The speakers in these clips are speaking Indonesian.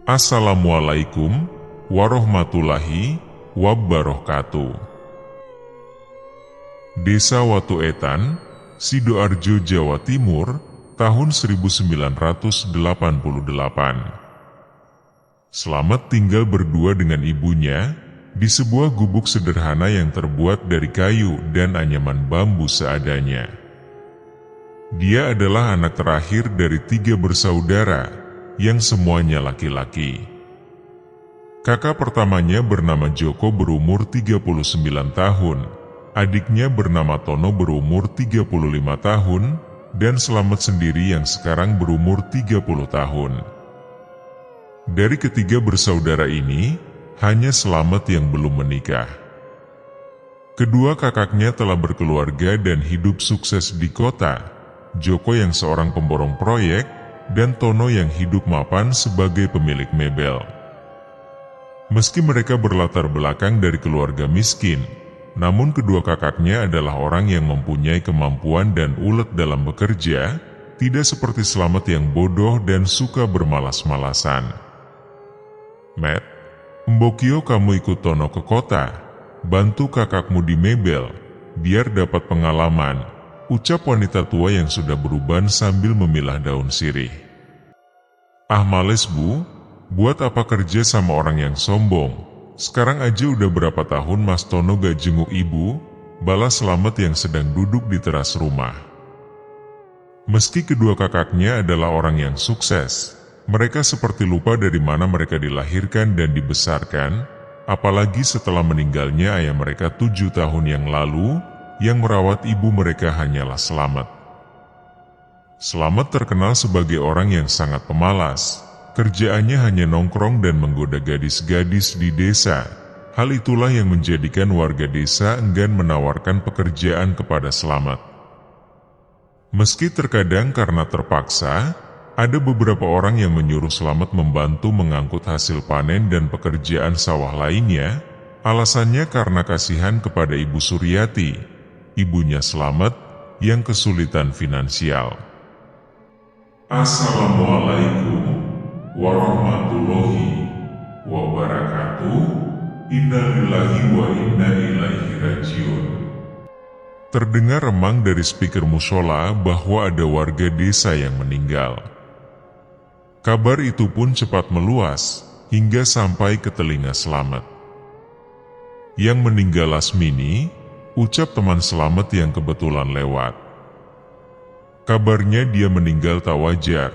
Assalamualaikum warahmatullahi wabarakatuh. Desa Watu Etan, Sidoarjo, Jawa Timur, tahun 1988. Selamat tinggal berdua dengan ibunya di sebuah gubuk sederhana yang terbuat dari kayu dan anyaman bambu seadanya. Dia adalah anak terakhir dari 3 bersaudara yang semuanya laki-laki. Kakak pertamanya bernama Joko berumur 39 tahun, adiknya bernama Tono berumur 35 tahun, dan Slamet sendiri yang sekarang berumur 30 tahun. Dari ketiga bersaudara ini, hanya Slamet yang belum menikah. Kedua kakaknya telah berkeluarga dan hidup sukses di kota, Joko yang seorang pemborong proyek, dan Tono yang hidup mapan sebagai pemilik mebel. Meski mereka berlatar belakang dari keluarga miskin, namun kedua kakaknya adalah orang yang mempunyai kemampuan dan ulet dalam bekerja, tidak seperti Slamet yang bodoh dan suka bermalas-malasan. Matt, Mbokio kamu ikut Tono ke kota, bantu kakakmu di mebel, biar dapat pengalaman, ucap wanita tua yang sudah beruban sambil memilah daun sirih. Ah males bu, buat apa kerja sama orang yang sombong, sekarang aja udah berapa tahun Mas Tono gak jenguk ibu, balas Slamet yang sedang duduk di teras rumah. Meski kedua kakaknya adalah orang yang sukses, mereka seperti lupa dari mana mereka dilahirkan dan dibesarkan, apalagi setelah meninggalnya ayah mereka 7 tahun yang lalu, yang merawat ibu mereka hanyalah Slamet. Slamet terkenal sebagai orang yang sangat pemalas. Kerjaannya hanya nongkrong dan menggoda gadis-gadis di desa. Hal itulah yang menjadikan warga desa enggan menawarkan pekerjaan kepada Slamet. Meski terkadang karena terpaksa, ada beberapa orang yang menyuruh Slamet membantu mengangkut hasil panen dan pekerjaan sawah lainnya, alasannya karena kasihan kepada Ibu Suryati, ibunya Slamet yang kesulitan finansial. Assalamualaikum warahmatullahi wabarakatuh. Innalillahi wa inna ilaihi rajiun. Terdengar remang dari speaker musola bahwa ada warga desa yang meninggal. Kabar itu pun cepat meluas hingga sampai ke telinga Slamet. Yang meninggal Lasmini, ucap teman Slamet yang kebetulan lewat. Kabarnya dia meninggal tak wajar,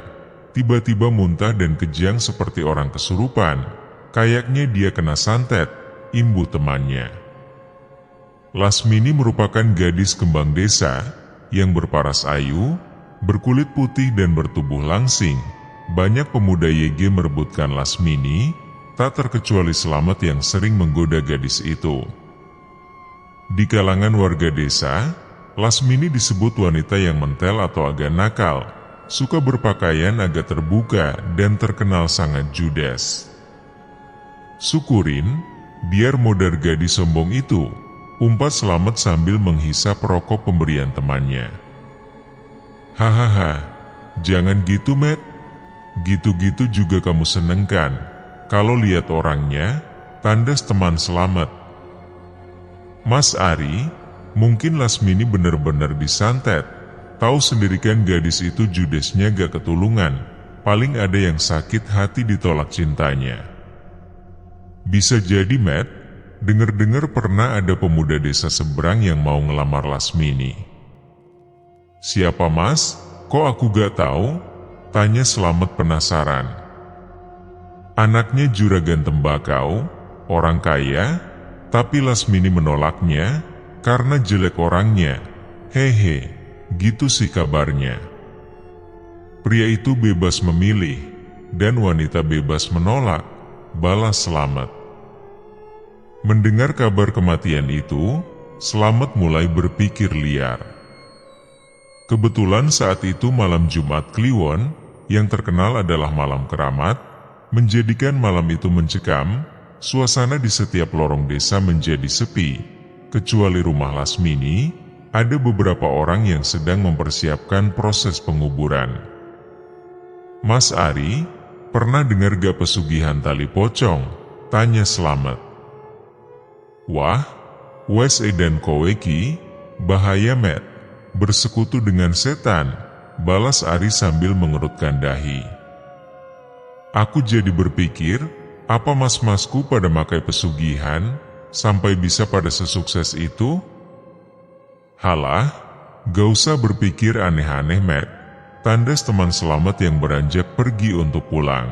tiba-tiba muntah dan kejang seperti orang kesurupan, kayaknya dia kena santet, imbu temannya. Lasmini merupakan gadis kembang desa, yang berparas ayu, berkulit putih dan bertubuh langsing. Banyak pemuda YG merebutkan Lasmini, tak terkecuali Slamet yang sering menggoda gadis itu. Di kalangan warga desa, Lasmini disebut wanita yang mentel atau agak nakal, suka berpakaian agak terbuka dan terkenal sangat judes. Syukurin, biar modar gadis sombong itu, umpat Slamet sambil menghisap rokok pemberian temannya. Hahaha, jangan gitu Matt, gitu-gitu juga kamu seneng kan, kalau lihat orangnya, tandas teman Slamet. Mas Ari, mungkin Lasmini benar-benar disantet. Tahu sendiri kan gadis itu judesnya gak ketulungan. Paling ada yang sakit hati ditolak cintanya. Bisa jadi Matt, dengar-dengar pernah ada pemuda desa seberang yang mau ngelamar Lasmini. Siapa mas? Kok aku gak tahu? Tanya Slamet penasaran. Anaknya juragan tembakau, orang kaya, tapi Lasmini menolaknya karena jelek orangnya. Hehe, gitu sih kabarnya. Pria itu bebas memilih, dan wanita bebas menolak, balas Slamet. Mendengar kabar kematian itu, Slamet mulai berpikir liar. Kebetulan saat itu malam Jumat Kliwon, yang terkenal adalah malam keramat, menjadikan malam itu mencekam. Suasana di setiap lorong desa menjadi sepi, kecuali rumah Lasmini, ada beberapa orang yang sedang mempersiapkan proses penguburan. Mas Ari, pernah dengar gak pesugihan tali pocong? Tanya Slamet. Wah, Wes dan Koweki, bahaya Matt, bersekutu dengan setan, balas Ari sambil mengerutkan dahi. Aku jadi berpikir, apa mas-masku pada makai pesugihan, sampai bisa pada sesukses itu? Halah, gak usah berpikir aneh-aneh Matt, tandas teman Slamet yang beranjak pergi untuk pulang.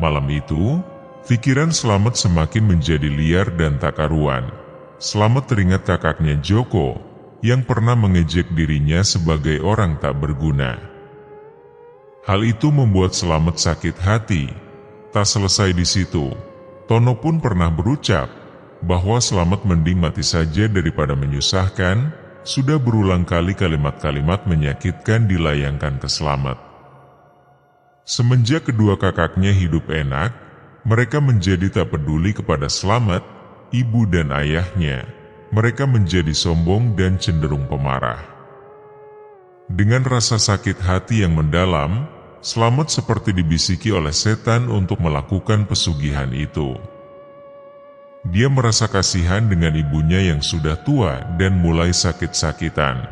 Malam itu, pikiran Slamet semakin menjadi liar dan tak karuan. Slamet teringat kakaknya Joko, yang pernah mengejek dirinya sebagai orang tak berguna. Hal itu membuat Slamet sakit hati. Tak selesai di situ, Tono pun pernah berucap bahwa Slamet mending mati saja daripada menyusahkan. Sudah berulang kali kalimat-kalimat menyakitkan dilayangkan ke Slamet. Semenjak kedua kakaknya hidup enak, mereka menjadi tak peduli kepada Slamet, ibu dan ayahnya. Mereka menjadi sombong dan cenderung pemarah. Dengan rasa sakit hati yang mendalam, Slamet seperti dibisiki oleh setan untuk melakukan pesugihan itu. Dia merasa kasihan dengan ibunya yang sudah tua dan mulai sakit-sakitan.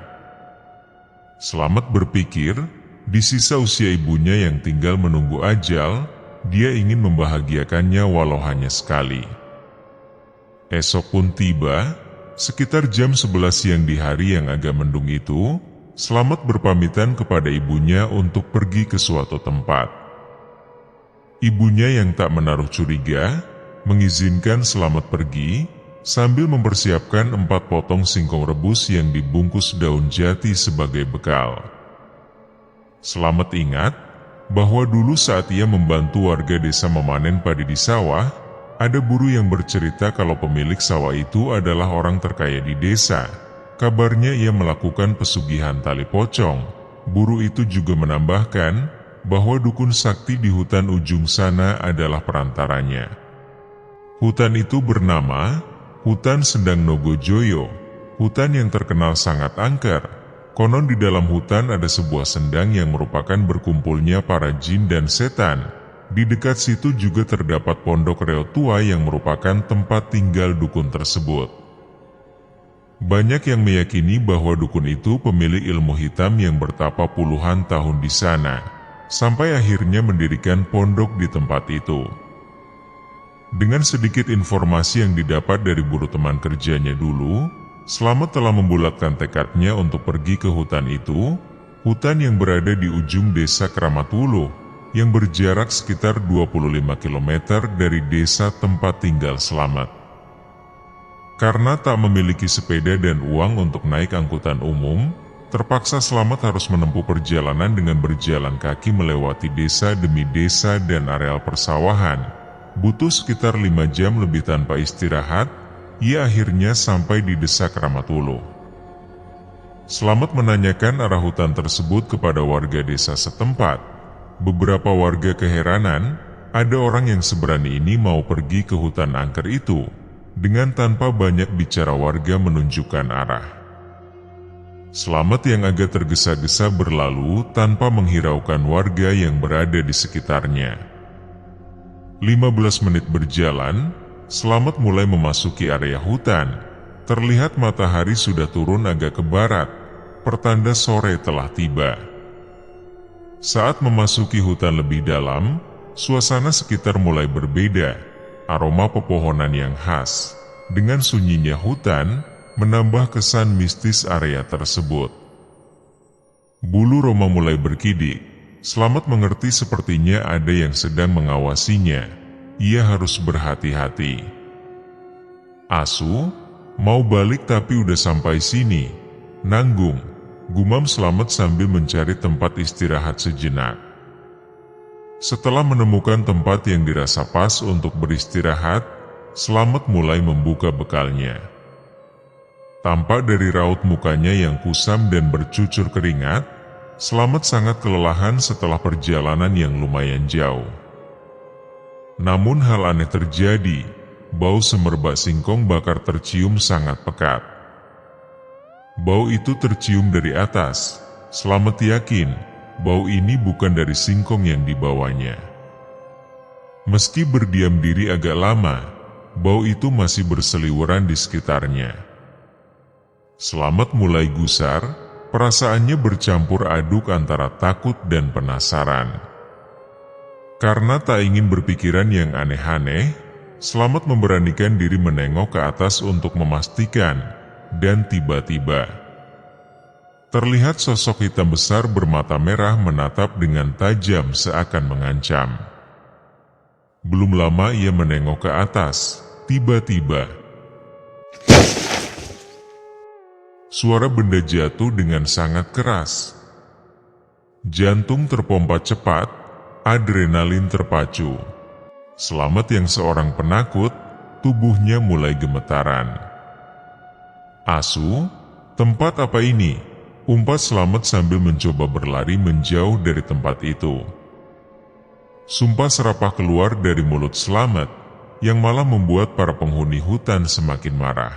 Slamet berpikir, di sisa usia ibunya yang tinggal menunggu ajal, dia ingin membahagiakannya walau hanya sekali. Esok pun tiba. Sekitar jam 11 siang di hari yang agak mendung itu, Slamet berpamitan kepada ibunya untuk pergi ke suatu tempat. Ibunya yang tak menaruh curiga, mengizinkan Slamet pergi, sambil mempersiapkan 4 potong singkong rebus yang dibungkus daun jati sebagai bekal. Slamet ingat, bahwa dulu saat ia membantu warga desa memanen padi di sawah, ada buruh yang bercerita kalau pemilik sawah itu adalah orang terkaya di desa. Kabarnya ia melakukan pesugihan tali pocong. Buruh itu juga menambahkan bahwa dukun sakti di hutan ujung sana adalah perantaranya. Hutan itu bernama Hutan Sendang Nogojoyo, hutan yang terkenal sangat angker. Konon di dalam hutan ada sebuah sendang yang merupakan berkumpulnya para jin dan setan. Di dekat situ juga terdapat pondok reo tua yang merupakan tempat tinggal dukun tersebut. Banyak yang meyakini bahwa dukun itu pemilik ilmu hitam yang bertapa puluhan tahun di sana, sampai akhirnya mendirikan pondok di tempat itu. Dengan sedikit informasi yang didapat dari buruh teman kerjanya dulu, Slamet telah membulatkan tekadnya untuk pergi ke hutan itu, hutan yang berada di ujung desa Kramatwuluh, yang berjarak sekitar 25 km dari desa tempat tinggal Slamet. Karena tak memiliki sepeda dan uang untuk naik angkutan umum, terpaksa Slamet harus menempuh perjalanan dengan berjalan kaki melewati desa demi desa dan areal persawahan. Butuh sekitar 5 jam lebih tanpa istirahat, ia akhirnya sampai di desa Kramatwuluh. Slamet menanyakan arah hutan tersebut kepada warga desa setempat. Beberapa warga keheranan, ada orang yang seberani ini mau pergi ke hutan angker itu, dengan tanpa banyak bicara warga menunjukkan arah. Slamet yang agak tergesa-gesa berlalu tanpa menghiraukan warga yang berada di sekitarnya. 15 menit berjalan, Slamet mulai memasuki area hutan. Terlihat matahari sudah turun agak ke barat, pertanda sore telah tiba. Saat memasuki hutan lebih dalam, suasana sekitar mulai berbeda. Aroma pepohonan yang khas, dengan sunyinya hutan, menambah kesan mistis area tersebut. Bulu Roma mulai berkidik. Slamet mengerti sepertinya ada yang sedang mengawasinya. Ia harus berhati-hati. Asu, mau balik tapi udah sampai sini. Nanggung, gumam Slamet sambil mencari tempat istirahat sejenak. Setelah menemukan tempat yang dirasa pas untuk beristirahat, Slamet mulai membuka bekalnya. Tampak dari raut mukanya yang kusam dan bercucur keringat, Slamet sangat kelelahan setelah perjalanan yang lumayan jauh. Namun hal aneh terjadi, bau semerbak singkong bakar tercium sangat pekat. Bau itu tercium dari atas. Slamet yakin bau ini bukan dari singkong yang dibawanya. Meski berdiam diri agak lama, bau itu masih berseliweran di sekitarnya. Slamet mulai gusar, perasaannya bercampur aduk antara takut dan penasaran. Karena tak ingin berpikiran yang aneh-aneh, Slamet memberanikan diri menengok ke atas untuk memastikan, dan tiba-tiba terlihat sosok hitam besar bermata merah menatap dengan tajam seakan mengancam. Belum lama ia menengok ke atas, tiba-tiba suara benda jatuh dengan sangat keras. Jantung terpompa cepat, adrenalin terpacu. Slamet yang seorang penakut, tubuhnya mulai gemetaran. "Asu, tempat apa ini?" umpat Slamet sambil mencoba berlari menjauh dari tempat itu. Sumpah serapah keluar dari mulut Slamet, yang malah membuat para penghuni hutan semakin marah.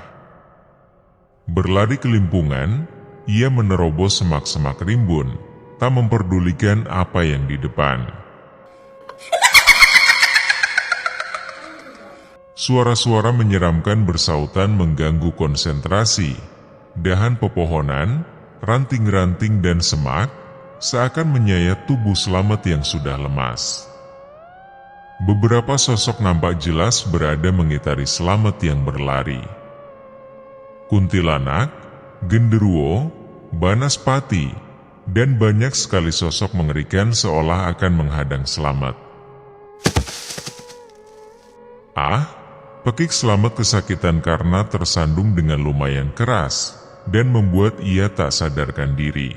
Berlari kelimpungan, ia menerobos semak-semak rimbun, tak memperdulikan apa yang di depan. Suara-suara menyeramkan bersautan mengganggu konsentrasi. Dahan pepohonan, ranting-ranting dan semak seakan menyayat tubuh Slamet yang sudah lemas. Beberapa sosok nampak jelas berada mengitari Slamet yang berlari. Kuntilanak, genderuwo, banaspati, dan banyak sekali sosok mengerikan seolah akan menghadang Slamet. Pekik Slamet kesakitan karena tersandung dengan lumayan keras dan membuat ia tak sadarkan diri.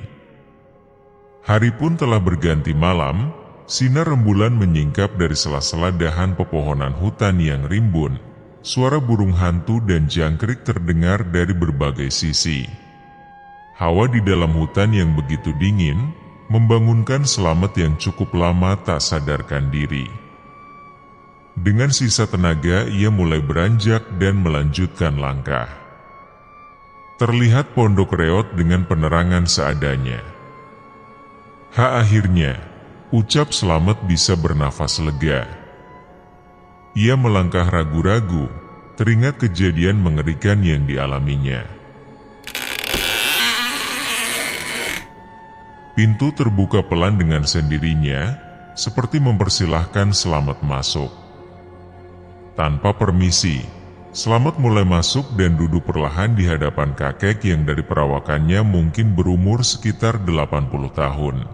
Hari pun telah berganti malam. Sinar rembulan menyingkap dari sela-sela dahan pepohonan hutan yang rimbun. Suara burung hantu dan jangkrik terdengar dari berbagai sisi. Hawa di dalam hutan yang begitu dingin membangunkan Slamet yang cukup lama tak sadarkan diri. Dengan sisa tenaga ia mulai beranjak dan melanjutkan langkah. Terlihat pondok reot dengan penerangan seadanya. Akhirnya ucap Slamet bisa bernafas lega. Ia melangkah ragu-ragu, teringat kejadian mengerikan yang dialaminya. Pintu terbuka pelan dengan sendirinya, seperti mempersilahkan Slamet masuk. Tanpa permisi, Slamet mulai masuk dan duduk perlahan di hadapan kakek yang dari perawakannya mungkin berumur sekitar 80 tahun.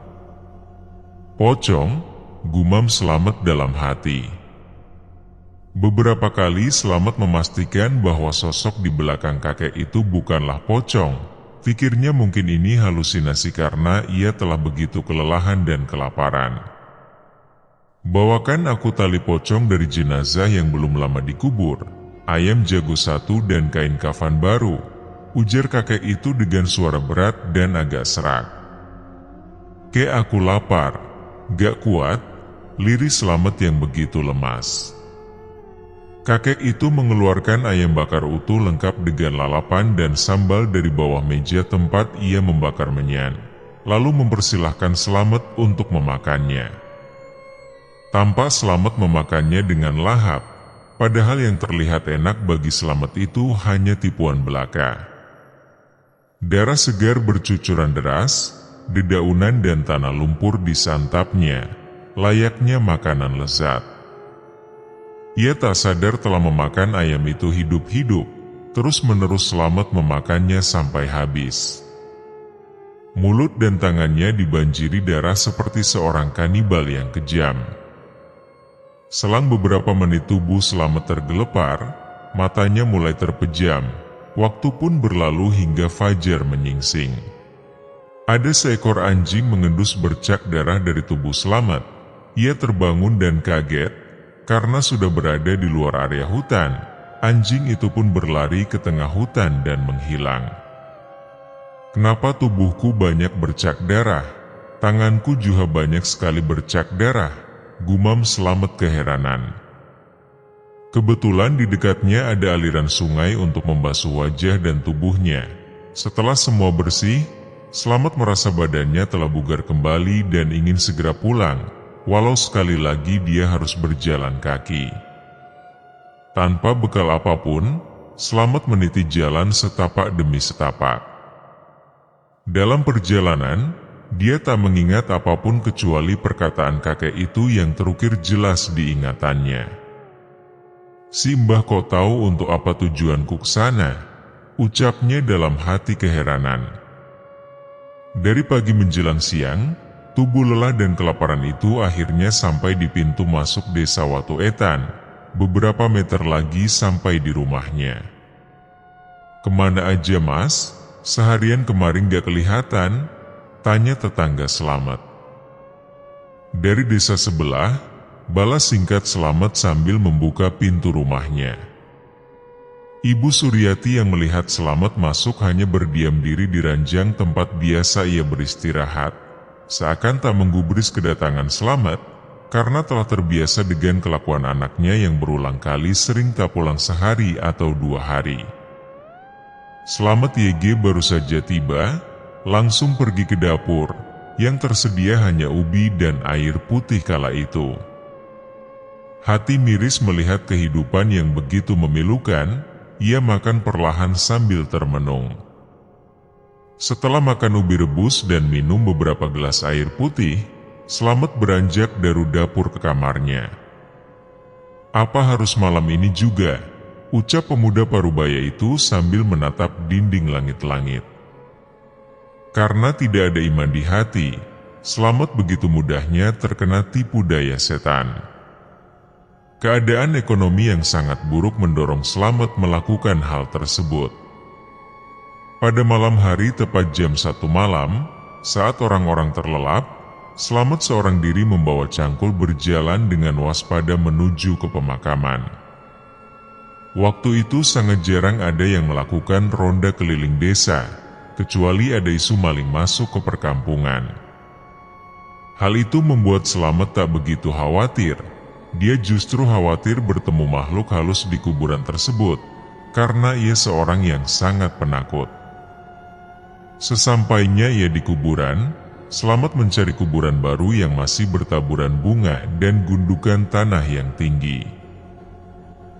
"Pocong," gumam Slamet dalam hati. Beberapa kali Slamet memastikan bahwa sosok di belakang kakek itu bukanlah pocong. Pikirnya mungkin ini halusinasi karena ia telah begitu kelelahan dan kelaparan. "Bawakan aku tali pocong dari jenazah yang belum lama dikubur, ayam jago 1 dan kain kafan baru," ujar kakek itu dengan suara berat dan agak serak. Aku lapar. Gak kuat," liris Slamet yang begitu lemas. Kakek itu mengeluarkan ayam bakar utuh lengkap dengan lalapan dan sambal dari bawah meja tempat ia membakar menyan, lalu mempersilahkan Slamet untuk memakannya. Tampak Slamet memakannya dengan lahap, padahal yang terlihat enak bagi Slamet itu hanya tipuan belaka. Darah segar bercucuran deras, dedaunan dan tanah lumpur disantapnya, layaknya makanan lezat. Ia tak sadar telah memakan ayam itu hidup-hidup, terus-menerus Slamet memakannya sampai habis. Mulut dan tangannya dibanjiri darah seperti seorang kanibal yang kejam. Selang beberapa menit tubuh Slamet tergelepar, matanya mulai terpejam, waktu pun berlalu hingga fajar menyingsing. Ada seekor anjing mengendus bercak darah dari tubuh Slamet. Ia terbangun dan kaget, karena sudah berada di luar area hutan. Anjing itu pun berlari ke tengah hutan dan menghilang. "Kenapa tubuhku banyak bercak darah? Tanganku juga banyak sekali bercak darah," gumam Slamet keheranan. Kebetulan di dekatnya ada aliran sungai untuk membasuh wajah dan tubuhnya. Setelah semua bersih, Slamet merasa badannya telah bugar kembali dan ingin segera pulang, walau sekali lagi dia harus berjalan kaki. Tanpa bekal apapun, Slamet meniti jalan setapak demi setapak. Dalam perjalanan, dia tak mengingat apapun kecuali perkataan kakek itu yang terukir jelas di ingatannya. "Si Mbah kok tahu untuk apa tujuanku ke sana?" ucapnya dalam hati keheranan. Dari pagi menjelang siang, tubuh lelah dan kelaparan itu akhirnya sampai di pintu masuk desa Watu Etan, beberapa meter lagi sampai di rumahnya. "Kemana aja mas? Seharian kemarin gak kelihatan?" tanya tetangga Slamet. Dari desa sebelah, balas singkat Slamet sambil membuka pintu rumahnya. Ibu Suryati yang melihat Slamet masuk hanya berdiam diri di ranjang tempat biasa ia beristirahat, seakan tak menggubris kedatangan Slamet, karena telah terbiasa dengan kelakuan anaknya yang berulang kali sering tak pulang sehari atau 2 hari. Slamet YG baru saja tiba, langsung pergi ke dapur, yang tersedia hanya ubi dan air putih kala itu. Hati miris melihat kehidupan yang begitu memilukan, ia makan perlahan sambil termenung. Setelah makan ubi rebus dan minum beberapa gelas air putih, Slamet beranjak dari dapur ke kamarnya. "Apa harus malam ini juga?" ucap pemuda parubaya itu sambil menatap dinding langit-langit. Karena tidak ada iman di hati, Slamet begitu mudahnya terkena tipu daya setan. Keadaan ekonomi yang sangat buruk mendorong Slamet melakukan hal tersebut. Pada malam hari tepat jam 1 malam, saat orang-orang terlelap, Slamet seorang diri membawa cangkul berjalan dengan waspada menuju ke pemakaman. Waktu itu sangat jarang ada yang melakukan ronda keliling desa, kecuali ada isu maling masuk ke perkampungan. Hal itu membuat Slamet tak begitu khawatir. Dia justru khawatir bertemu makhluk halus di kuburan tersebut, karena ia seorang yang sangat penakut. Sesampainya ia di kuburan, Slamet mencari kuburan baru yang masih bertaburan bunga dan gundukan tanah yang tinggi.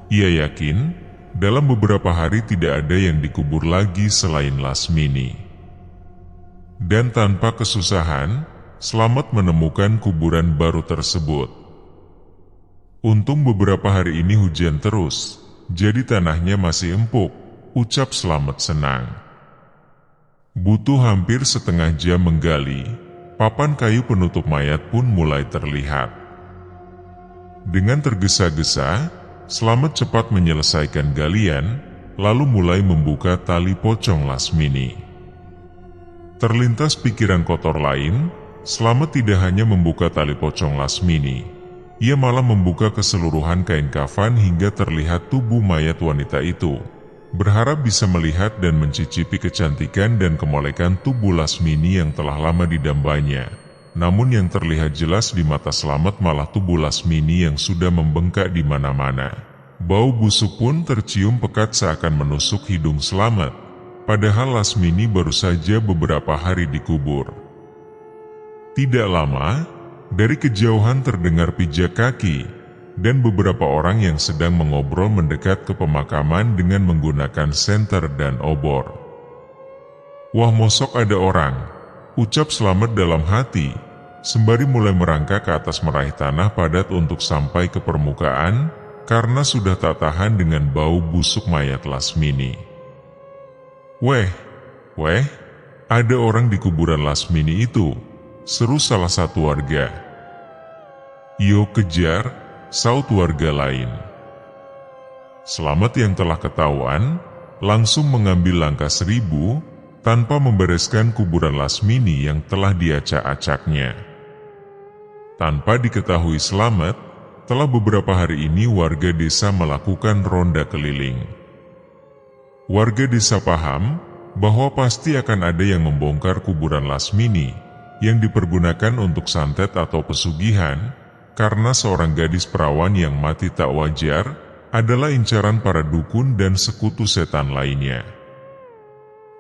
Ia yakin, dalam beberapa hari tidak ada yang dikubur lagi selain Lasmini. Dan tanpa kesusahan, Slamet menemukan kuburan baru tersebut. "Untung beberapa hari ini hujan terus, jadi tanahnya masih empuk," ucap Slamet senang. Butuh hampir setengah jam menggali, papan kayu penutup mayat pun mulai terlihat. Dengan tergesa-gesa, Slamet cepat menyelesaikan galian, lalu mulai membuka tali pocong Lasmini. Terlintas pikiran kotor lain, Slamet tidak hanya membuka tali pocong Lasmini, ia malah membuka keseluruhan kain kafan hingga terlihat tubuh mayat wanita itu, berharap bisa melihat dan mencicipi kecantikan dan kemolekan tubuh Lasmini yang telah lama didambanya. Namun yang terlihat jelas di mata Slamet malah tubuh Lasmini yang sudah membengkak di mana-mana. Bau busuk pun tercium pekat seakan menusuk hidung Slamet, padahal Lasmini baru saja beberapa hari dikubur. Tidak lama, dari kejauhan terdengar pijak kaki, dan beberapa orang yang sedang mengobrol mendekat ke pemakaman dengan menggunakan senter dan obor. "Wah, mosok ada orang," ucap Slamet dalam hati, sembari mulai merangkak ke atas meraih tanah padat untuk sampai ke permukaan, karena sudah tak tahan dengan bau busuk mayat Lasmini. Weh, ada orang di kuburan Lasmini itu," seru salah satu warga. "Yo kejar," saut warga lain. Slamet yang telah ketahuan, langsung mengambil langkah 1000, tanpa membereskan kuburan Lasmini yang telah diacak-acaknya. Tanpa diketahui Slamet, telah beberapa hari ini warga desa melakukan ronda keliling. Warga desa paham bahwa pasti akan ada yang membongkar kuburan Lasmini yang dipergunakan untuk santet atau pesugihan, karena seorang gadis perawan yang mati tak wajar adalah incaran para dukun dan sekutu setan lainnya.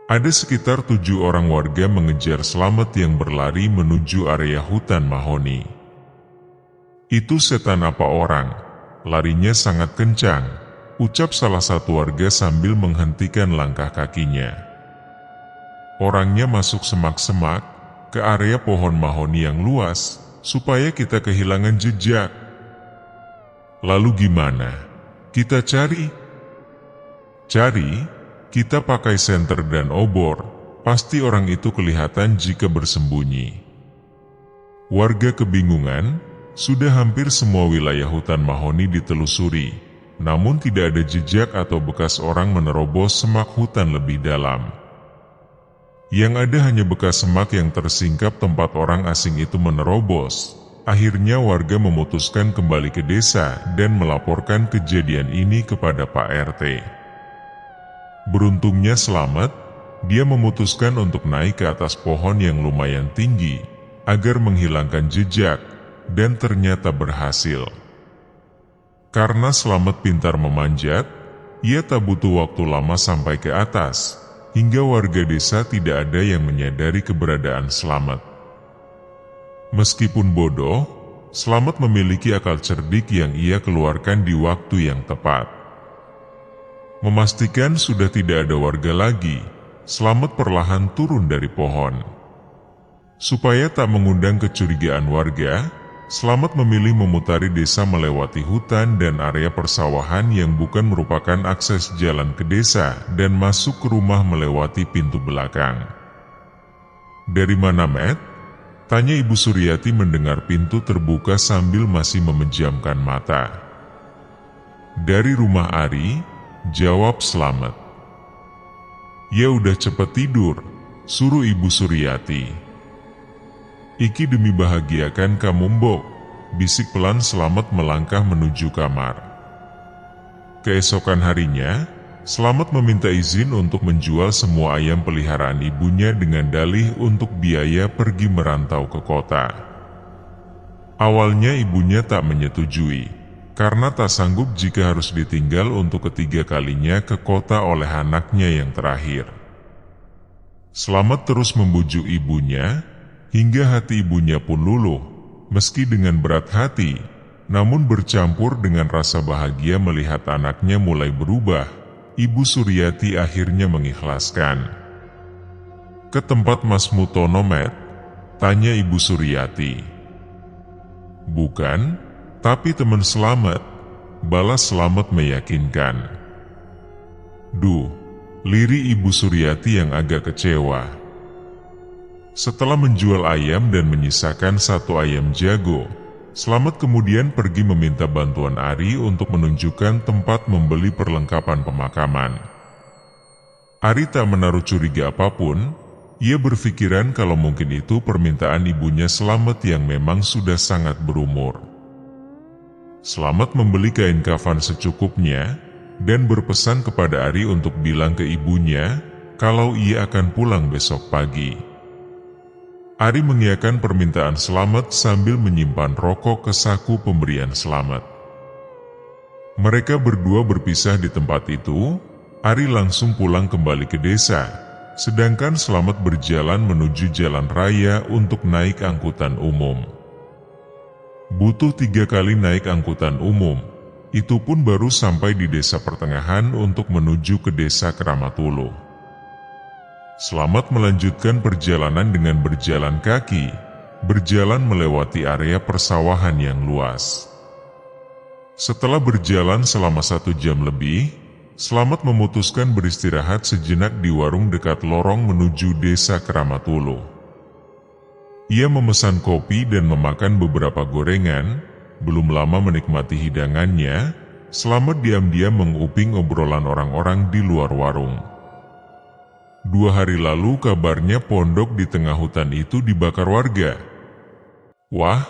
Ada sekitar 7 orang warga mengejar Slamet yang berlari menuju area hutan mahoni. "Itu setan apa orang? Larinya sangat kencang," ucap salah satu warga sambil menghentikan langkah kakinya. "Orangnya masuk semak-semak ke area pohon mahoni yang luas, supaya kita kehilangan jejak." "Lalu gimana? Kita cari?" "Cari? Kita pakai senter dan obor, pasti orang itu kelihatan jika bersembunyi." Warga kebingungan, sudah hampir semua wilayah hutan mahoni ditelusuri, namun tidak ada jejak atau bekas orang menerobos semak hutan lebih dalam. Yang ada hanya bekas semak yang tersingkap tempat orang asing itu menerobos. Akhirnya warga memutuskan kembali ke desa dan melaporkan kejadian ini kepada Pak RT. Beruntungnya Slamet, dia memutuskan untuk naik ke atas pohon yang lumayan tinggi agar menghilangkan jejak, dan ternyata berhasil. Karena Slamet pintar memanjat, ia tak butuh waktu lama sampai ke atas, hingga warga desa tidak ada yang menyadari keberadaan Slamet. Meskipun bodoh, Slamet memiliki akal cerdik yang ia keluarkan di waktu yang tepat. Memastikan sudah tidak ada warga lagi, Slamet perlahan turun dari pohon. Supaya tak mengundang kecurigaan warga, Slamet memilih memutari desa melewati hutan dan area persawahan yang bukan merupakan akses jalan ke desa dan masuk ke rumah melewati pintu belakang. "Dari mana, Matt?" tanya Ibu Suryati mendengar pintu terbuka sambil masih memejamkan mata. "Dari rumah Ari," jawab Slamet. "Ya udah cepet tidur," suruh Ibu Suryati. "Iki demi bahagiakan kamu, Mbok," bisik pelan Slamet melangkah menuju kamar. Keesokan harinya, Slamet meminta izin untuk menjual semua ayam peliharaan ibunya dengan dalih untuk biaya pergi merantau ke kota. Awalnya ibunya tak menyetujui, karena tak sanggup jika harus ditinggal untuk ketiga kalinya ke kota oleh anaknya yang terakhir. Slamet terus membujuk ibunya, hingga hati ibunya pun luluh, meski dengan berat hati, namun bercampur dengan rasa bahagia melihat anaknya mulai berubah. Ibu Suryati akhirnya mengikhlaskan. "Ke tempat Mas Mutono, Matt?" tanya Ibu Suryati. "Bukan, tapi teman Slamet," balas Slamet meyakinkan. "Duh," lirih Ibu Suryati yang agak kecewa. Setelah menjual ayam dan menyisakan 1 ayam jago, Slamet kemudian pergi meminta bantuan Ari untuk menunjukkan tempat membeli perlengkapan pemakaman. Ari tak menaruh curiga apapun, ia berpikiran kalau mungkin itu permintaan ibunya Slamet yang memang sudah sangat berumur. Slamet membeli kain kafan secukupnya, dan berpesan kepada Ari untuk bilang ke ibunya kalau ia akan pulang besok pagi. Ari mengiyakan permintaan Slamet sambil menyimpan rokok ke saku pemberian Slamet. Mereka berdua berpisah di tempat itu. Ari langsung pulang kembali ke desa, sedangkan Slamet berjalan menuju jalan raya untuk naik angkutan umum. Butuh 3 kali naik angkutan umum, itu pun baru sampai di desa pertengahan untuk menuju ke desa Kramatulu. Slamet melanjutkan perjalanan dengan berjalan kaki, berjalan melewati area persawahan yang luas. Setelah berjalan selama 1 jam lebih, Slamet memutuskan beristirahat sejenak di warung dekat lorong menuju desa Kramatulu. Ia memesan kopi dan memakan beberapa gorengan. Belum lama menikmati hidangannya, Slamet diam-diam menguping obrolan orang-orang di luar warung. 2 hari lalu kabarnya pondok di tengah hutan itu dibakar warga. "Wah,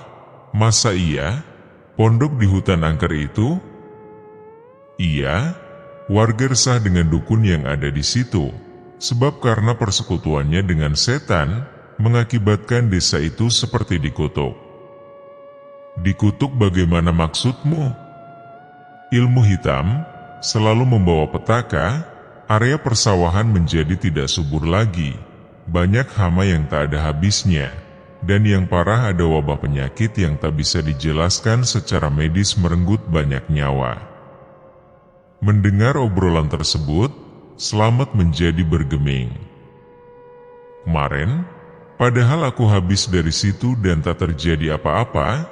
masa iya? Pondok di hutan angker itu?" "Iya." Warga resah dengan dukun yang ada di situ, sebab karena persekutuannya dengan setan, mengakibatkan desa itu seperti dikutuk. "Dikutuk bagaimana maksudmu?" "Ilmu hitam selalu membawa petaka, area persawahan menjadi tidak subur lagi. Banyak hama yang tak ada habisnya, dan yang parah ada wabah penyakit yang tak bisa dijelaskan secara medis merenggut banyak nyawa. Mendengar obrolan tersebut, Slamet menjadi bergeming. Kemarin, padahal aku habis dari situ dan tak terjadi apa-apa,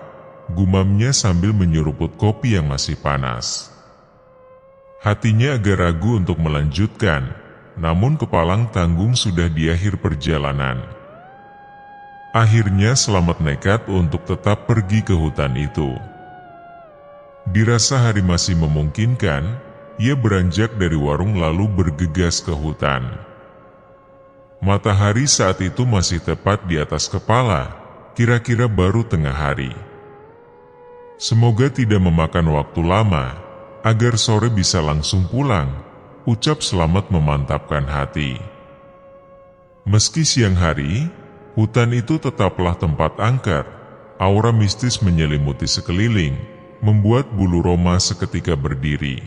gumamnya sambil menyeruput kopi yang masih panas. Hatinya agak ragu untuk melanjutkan, namun kepalang tanggung sudah di akhir perjalanan. Akhirnya Slamet nekat untuk tetap pergi ke hutan itu. Dirasa hari masih memungkinkan, ia beranjak dari warung lalu bergegas ke hutan. Matahari saat itu masih tepat di atas kepala, kira-kira baru tengah hari. Semoga tidak memakan waktu lama, agar sore bisa langsung pulang, ucap Slamet memantapkan hati. Meski siang hari, hutan itu tetaplah tempat angker. Aura mistis menyelimuti sekeliling, membuat bulu roma seketika berdiri.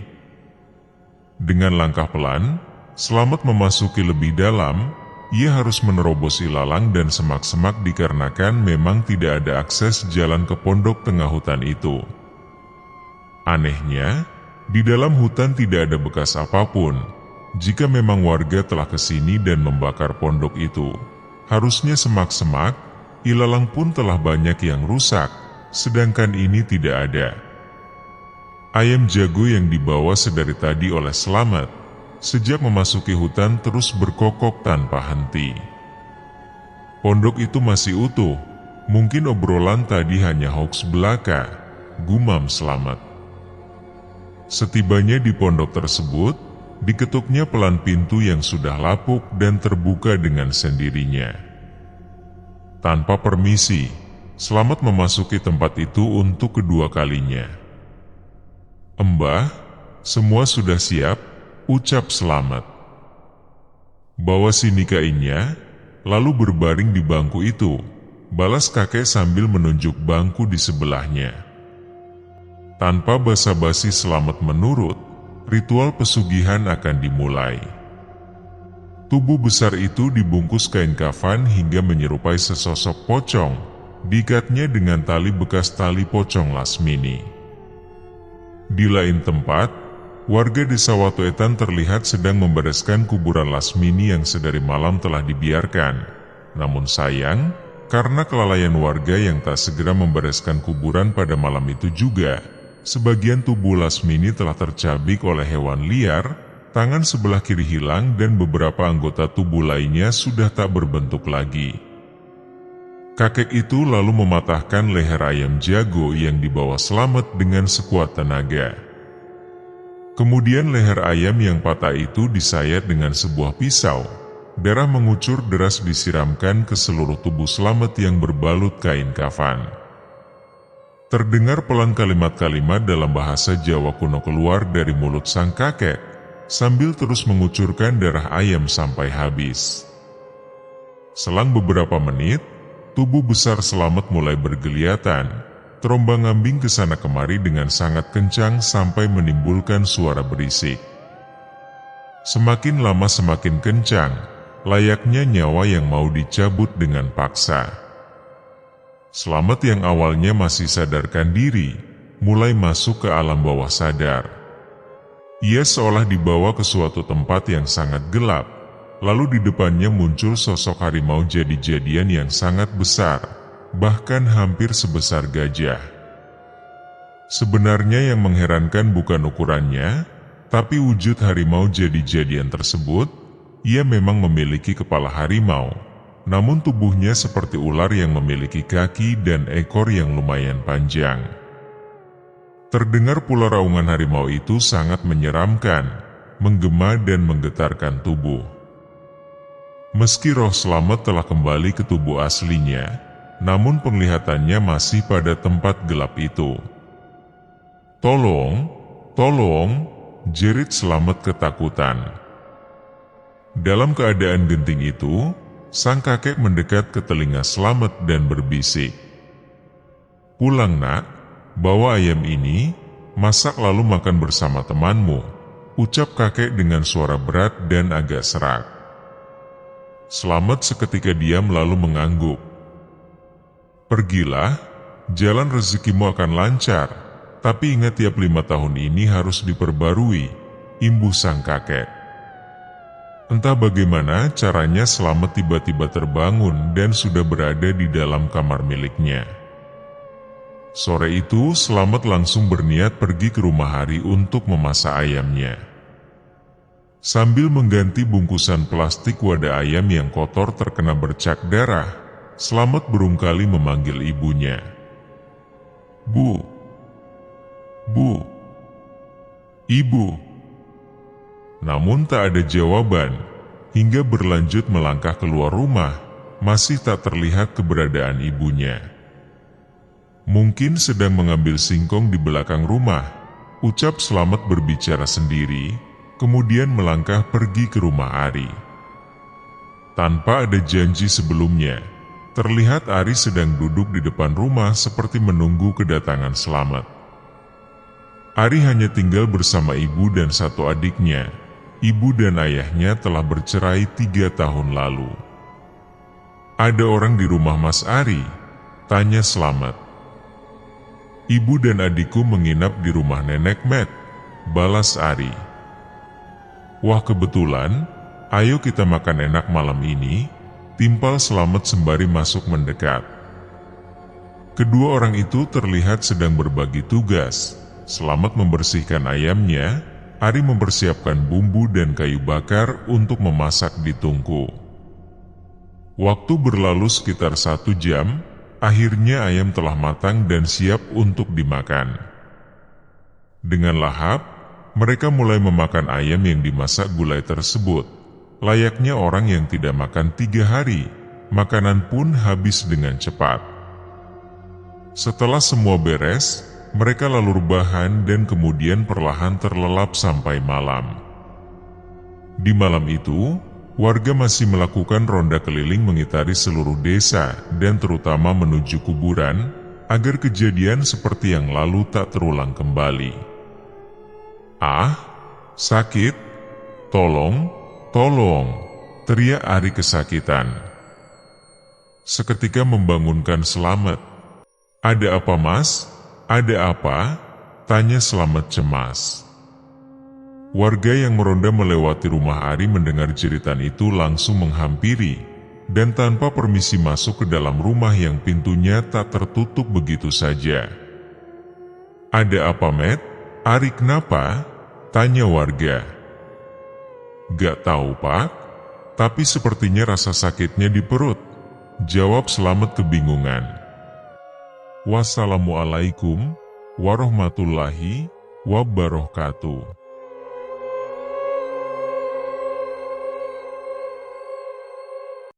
Dengan langkah pelan, Slamet memasuki lebih dalam. Ia harus menerobos ilalang dan semak-semak dikarenakan memang tidak ada akses jalan ke pondok tengah hutan itu. Anehnya, di dalam hutan tidak ada bekas apapun. Jika memang warga telah kesini dan membakar pondok itu, harusnya semak-semak, ilalang pun telah banyak yang rusak, sedangkan ini tidak ada. Ayam jago yang dibawa sedari tadi oleh Slamet, sejak memasuki hutan terus berkokok tanpa henti. Pondok itu masih utuh, mungkin obrolan tadi hanya hoaks belaka, gumam Slamet. Setibanya di pondok tersebut, diketuknya pelan pintu yang sudah lapuk dan terbuka dengan sendirinya. Tanpa permisi, Slamet memasuki tempat itu untuk kedua kalinya. "Mbah, semua sudah siap," ucap Slamet. "Bawa sini kainnya, lalu berbaring di bangku itu," balas kakek sambil menunjuk bangku di sebelahnya. Tanpa basa-basi Slamet menurut, ritual pesugihan akan dimulai. Tubuh besar itu dibungkus kain kafan hingga menyerupai sesosok pocong, diikatnya dengan tali bekas tali pocong Lasmini. Di lain tempat, warga desa Watuetan terlihat sedang membereskan kuburan Lasmini yang sedari malam telah dibiarkan. Namun sayang, karena kelalaian warga yang tak segera membereskan kuburan pada malam itu juga, sebagian tubuh Lasmini telah tercabik oleh hewan liar, tangan sebelah kiri hilang dan beberapa anggota tubuh lainnya sudah tak berbentuk lagi. Kakek itu lalu mematahkan leher ayam jago yang dibawa Slamet dengan sekuat tenaga. Kemudian leher ayam yang patah itu disayat dengan sebuah pisau. Darah mengucur deras disiramkan ke seluruh tubuh Slamet yang berbalut kain kafan. Terdengar pelan kalimat-kalimat dalam bahasa Jawa kuno keluar dari mulut sang kakek, sambil terus mengucurkan darah ayam sampai habis. Selang beberapa menit, tubuh besar Slamet mulai bergeliatan, terombang-ambing ke sana kemari dengan sangat kencang sampai menimbulkan suara berisik. Semakin lama semakin kencang, layaknya nyawa yang mau dicabut dengan paksa. Slamet yang awalnya masih sadarkan diri, mulai masuk ke alam bawah sadar. Ia seolah dibawa ke suatu tempat yang sangat gelap, lalu di depannya muncul sosok harimau jadi-jadian yang sangat besar, bahkan hampir sebesar gajah. Sebenarnya yang mengherankan bukan ukurannya, tapi wujud harimau jadi-jadian tersebut. Ia memang memiliki kepala harimau, namun tubuhnya seperti ular yang memiliki kaki dan ekor yang lumayan panjang. Terdengar pula raungan harimau itu sangat menyeramkan, menggema dan menggetarkan tubuh. Meski roh Slamet telah kembali ke tubuh aslinya, namun penglihatannya masih pada tempat gelap itu. "Tolong, tolong!" jerit Slamet ketakutan. Dalam keadaan genting itu, sang kakek mendekat ke telinga Slamet dan berbisik, "Pulang nak, bawa ayam ini, masak lalu makan bersama temanmu. ucap kakek dengan suara berat dan agak serak. Slamet seketika diam lalu mengangguk. Pergilah, jalan rezekimu akan lancar, tapi ingat tiap 5 tahun ini harus diperbarui, imbuh sang kakek. Entah bagaimana caranya Slamet tiba-tiba terbangun dan sudah berada di dalam kamar miliknya. Sore itu Slamet langsung berniat pergi ke rumah Ari untuk memasak ayamnya. Sambil mengganti bungkusan plastik wadah ayam yang kotor terkena bercak darah, Slamet berkali memanggil ibunya. Bu, Bu, Ibu. Namun tak ada jawaban, hingga berlanjut melangkah keluar rumah, masih tak terlihat keberadaan ibunya. Mungkin sedang mengambil singkong di belakang rumah, ucap Slamet berbicara sendiri, kemudian melangkah pergi ke rumah Ari. Tanpa ada janji sebelumnya, terlihat Ari sedang duduk di depan rumah seperti menunggu kedatangan Slamet. Ari hanya tinggal bersama ibu dan satu adiknya. Ibu dan ayahnya telah bercerai 3 tahun lalu. Ada orang di rumah Mas Ari? Tanya Slamet. Ibu dan adikku menginap di rumah Nenek Met, balas Ari. Wah kebetulan, ayo kita makan enak malam ini, timpal Slamet sembari masuk mendekat. Kedua orang itu terlihat sedang berbagi tugas. Slamet membersihkan ayamnya, Ari mempersiapkan bumbu dan kayu bakar untuk memasak di tungku. Waktu berlalu sekitar 1 jam, akhirnya ayam telah matang dan siap untuk dimakan. Dengan lahap, mereka mulai memakan ayam yang dimasak gulai tersebut. Layaknya orang yang tidak makan 3 hari, makanan pun habis dengan cepat. Setelah semua beres, mereka lalu rebahan dan kemudian perlahan terlelap sampai malam. Di malam itu, warga masih melakukan ronda keliling mengitari seluruh desa dan terutama menuju kuburan, agar kejadian seperti yang lalu tak terulang kembali. Ah, sakit, tolong, tolong, teriak Ari kesakitan. Seketika membangunkan Slamet. Ada apa mas? Ada apa? Tanya Slamet cemas. Warga yang meronda melewati rumah Ari mendengar jeritan itu langsung menghampiri, dan tanpa permisi masuk ke dalam rumah yang pintunya tak tertutup begitu saja. Ada apa Met? Ari kenapa? Tanya warga. Gak tahu Pak, tapi sepertinya rasa sakitnya di perut, jawab Slamet kebingungan. Wassalamualaikum warahmatullahi wabarakatuh.